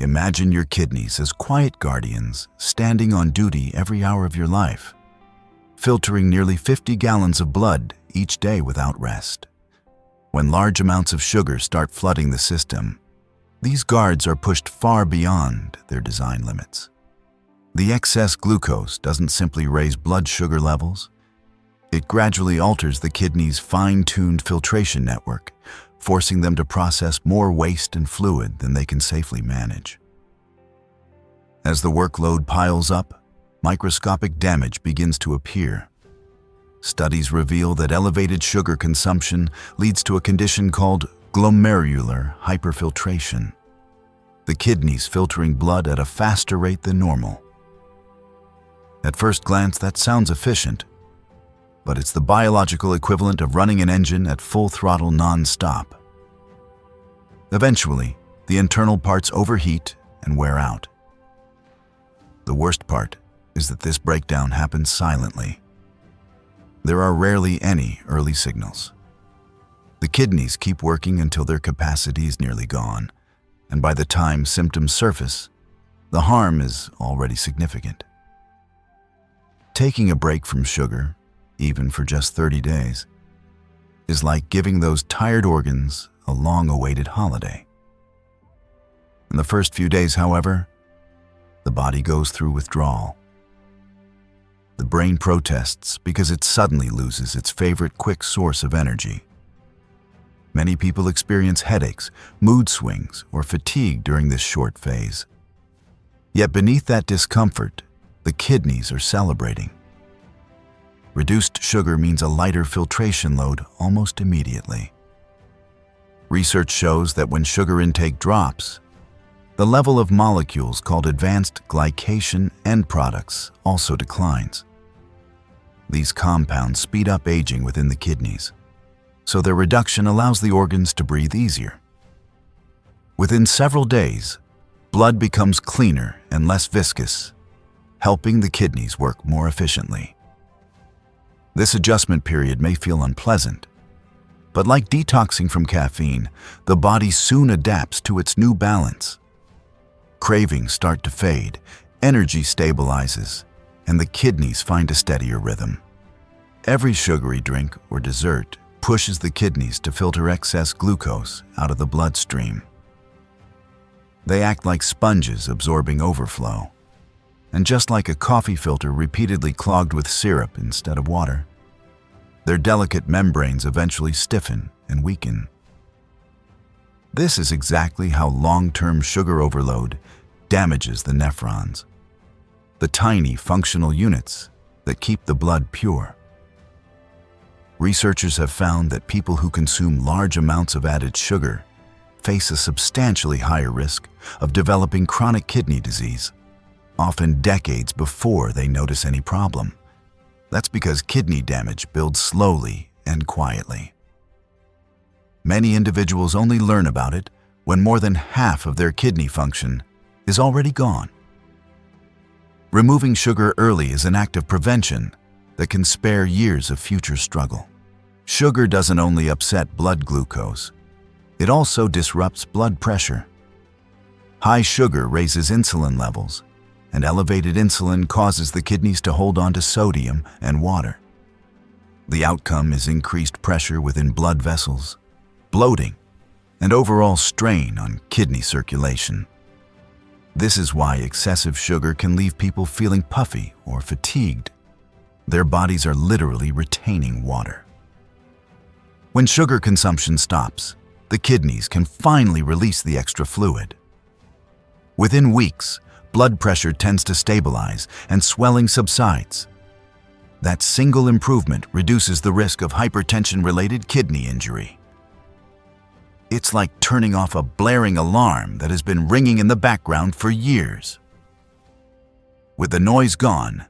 Imagine your kidneys as quiet guardians standing on duty every hour of your life, filtering nearly 50 gallons of blood each day without rest. When large amounts of sugar start flooding the system, these guards are pushed far beyond their design limits. The excess glucose doesn't simply raise blood sugar levels. It gradually alters the kidney's fine-tuned filtration network, forcing them to process more waste and fluid than they can safely manage. As the workload piles up, microscopic damage begins to appear. Studies reveal that elevated sugar consumption leads to a condition called glomerular hyperfiltration, the kidneys filtering blood at a faster rate than normal. At first glance, that sounds efficient, but it's the biological equivalent of running an engine at full throttle non-stop. Eventually, the internal parts overheat and wear out. The worst part is that this breakdown happens silently. There are rarely any early signals. The kidneys keep working until their capacity is nearly gone, and by the time symptoms surface, the harm is already significant. Taking a break from sugar, even for just 30 days, is like giving those tired organs a long-awaited holiday. In the first few days, however, the body goes through withdrawal. The brain protests because it suddenly loses its favorite quick source of energy. Many people experience headaches, mood swings, or fatigue during this short phase. Yet beneath that discomfort, the kidneys are celebrating. Reduced sugar means a lighter filtration load almost immediately. Research shows that when sugar intake drops, the level of molecules called advanced glycation end products also declines. These compounds speed up aging within the kidneys, so their reduction allows the organs to breathe easier. Within several days, blood becomes cleaner and less viscous, helping the kidneys work more efficiently. This adjustment period may feel unpleasant, but like detoxing from caffeine, the body soon adapts to its new balance. Cravings start to fade, energy stabilizes, and the kidneys find a steadier rhythm. Every sugary drink or dessert pushes the kidneys to filter excess glucose out of the bloodstream. They act like sponges absorbing overflow. And just like a coffee filter repeatedly clogged with syrup instead of water, their delicate membranes eventually stiffen and weaken. This is exactly how long-term sugar overload damages the nephrons, the tiny functional units that keep the blood pure. Researchers have found that people who consume large amounts of added sugar face a substantially higher risk of developing chronic kidney disease, often decades before they notice any problem. That's because kidney damage builds slowly and quietly. Many individuals only learn about it when more than half of their kidney function is already gone. Removing sugar early is an act of prevention that can spare years of future struggle. Sugar doesn't only upset blood glucose, it also disrupts blood pressure. High sugar raises insulin levels, and elevated insulin causes the kidneys to hold on to sodium and water. The outcome is increased pressure within blood vessels, bloating, and overall strain on kidney circulation. This is why excessive sugar can leave people feeling puffy or fatigued. Their bodies are literally retaining water. When sugar consumption stops, the kidneys can finally release the extra fluid. Within weeks, blood pressure tends to stabilize and swelling subsides. That single improvement reduces the risk of hypertension-related kidney injury. It's like turning off a blaring alarm that has been ringing in the background for years. With the noise gone,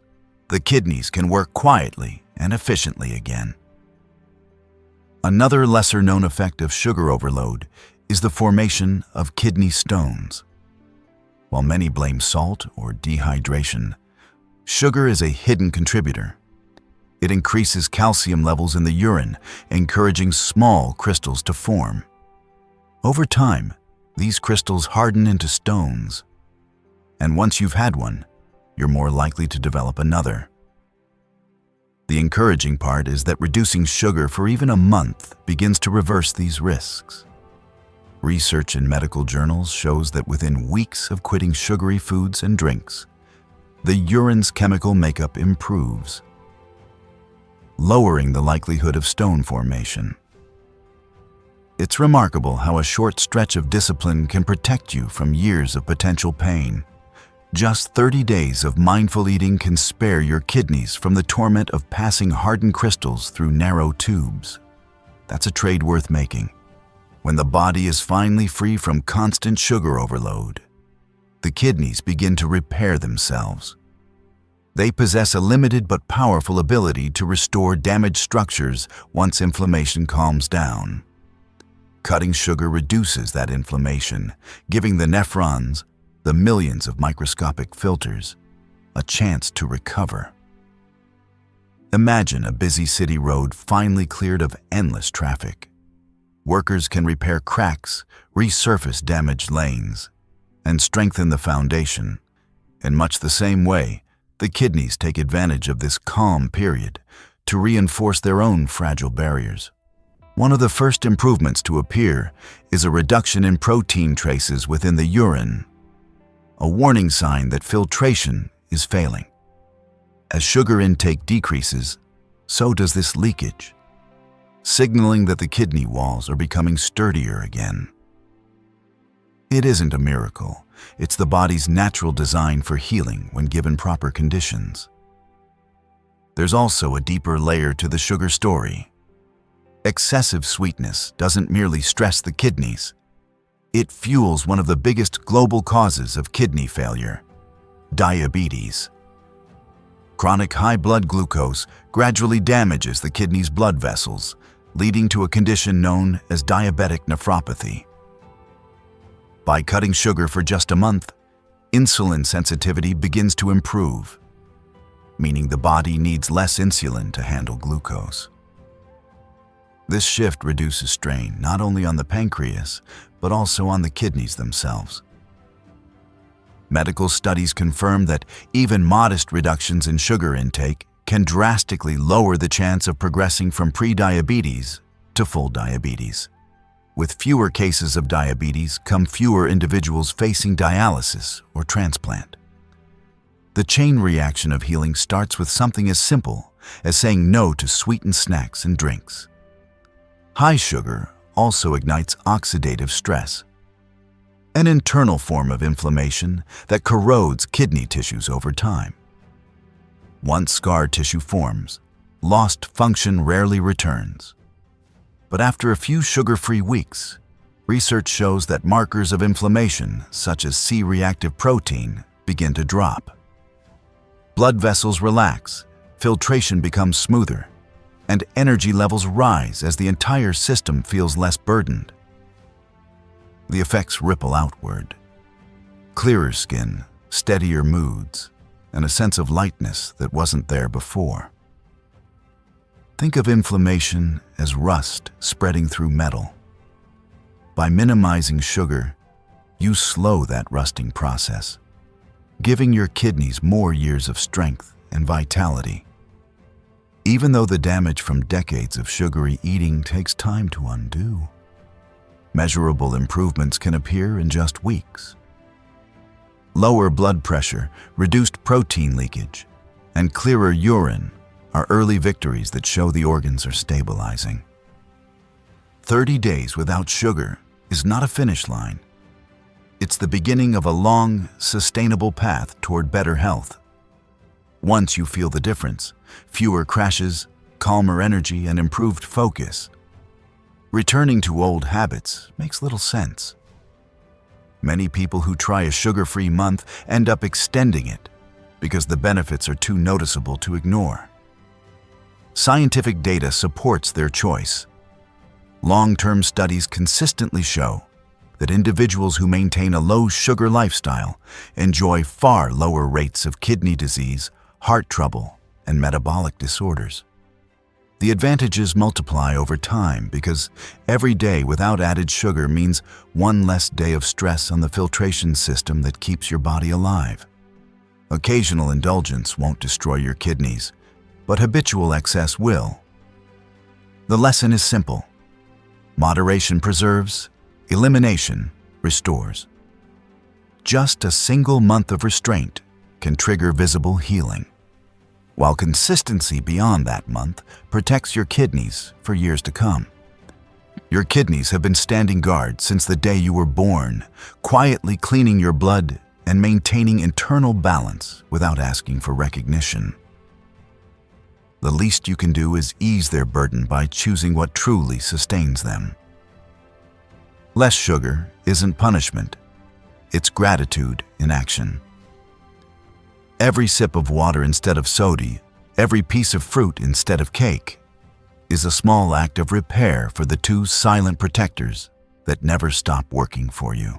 the kidneys can work quietly and efficiently again. Another lesser-known effect of sugar overload is the formation of kidney stones. While many blame salt or dehydration, sugar is a hidden contributor. It increases calcium levels in the urine, encouraging small crystals to form. Over time, These crystals harden into stones, and once you've had one, you're more likely to develop another. The encouraging part is that reducing sugar for even a month begins to reverse these risks. Research in medical journals shows that within weeks of quitting sugary foods and drinks, the urine's chemical makeup improves, lowering the likelihood of stone formation. It's remarkable how a short stretch of discipline can protect you from years of potential pain. Just 30 days of mindful eating can spare your kidneys from the torment of passing hardened crystals through narrow tubes. That's a trade worth making. When the body is finally free from constant sugar overload, the kidneys begin to repair themselves. They possess a limited but powerful ability to restore damaged structures once inflammation calms down. Cutting sugar reduces that inflammation, giving the nephrons, the millions of microscopic filters, a chance to recover. Imagine a busy city road finally cleared of endless traffic. Workers can repair cracks, resurface damaged lanes, and strengthen the foundation. In much the same way, the kidneys take advantage of this calm period to reinforce their own fragile barriers. One of the first improvements to appear is a reduction in protein traces within the urine, a warning sign that filtration is failing. As sugar intake decreases, so does this leakage, signaling that the kidney walls are becoming sturdier again. It isn't a miracle. It's the body's natural design for healing when given proper conditions. There's also a deeper layer to the sugar story. Excessive sweetness doesn't merely stress the kidneys. It fuels one of the biggest global causes of kidney failure: diabetes. Chronic high blood glucose gradually damages the kidney's blood vessels, leading to a condition known as diabetic nephropathy. By cutting sugar for just a month, insulin sensitivity begins to improve, meaning the body needs less insulin to handle glucose. This shift reduces strain not only on the pancreas, but also on the kidneys themselves. Medical studies confirm that even modest reductions in sugar intake can drastically lower the chance of progressing from pre-diabetes to full diabetes. With fewer cases of diabetes come fewer individuals facing dialysis or transplant. The chain reaction of healing starts with something as simple as saying no to sweetened snacks and drinks. High sugar also ignites oxidative stress, an internal form of inflammation that corrodes kidney tissues over time. Once scar tissue forms, lost function rarely returns. But after a few sugar-free weeks, research shows that markers of inflammation, such as C-reactive protein, begin to drop. Blood vessels relax, filtration becomes smoother, and energy levels rise as the entire system feels less burdened. The effects ripple outward. Clearer skin, steadier moods, and a sense of lightness that wasn't there before. Think of inflammation as rust spreading through metal. By minimizing sugar, you slow that rusting process, giving your kidneys more years of strength and vitality. Even though the damage from decades of sugary eating takes time to undo, measurable improvements can appear in just weeks. Lower blood pressure, reduced protein leakage, and clearer urine are early victories that show the organs are stabilizing. 30 days without sugar is not a finish line. It's the beginning of a long, sustainable path toward better health. Once you feel the difference, fewer crashes, calmer energy, and improved focus, returning to old habits makes little sense. Many people who try a sugar-free month end up extending it because the benefits are too noticeable to ignore. Scientific data supports their choice. Long-term studies consistently show that individuals who maintain a low-sugar lifestyle enjoy far lower rates of kidney disease, heart trouble, and metabolic disorders. The advantages multiply over time because every day without added sugar means one less day of stress on the filtration system that keeps your body alive. Occasional indulgence won't destroy your kidneys, but habitual excess will. The lesson is simple. Moderation preserves, elimination restores. Just a single month of restraint can trigger visible healing, while consistency beyond that month protects your kidneys for years to come. Your kidneys have been standing guard since the day you were born, quietly cleaning your blood and maintaining internal balance without asking for recognition. The least you can do is ease their burden by choosing what truly sustains them. Less sugar isn't punishment, it's gratitude in action. Every sip of water instead of soda, every piece of fruit instead of cake, is a small act of repair for the two silent protectors that never stop working for you.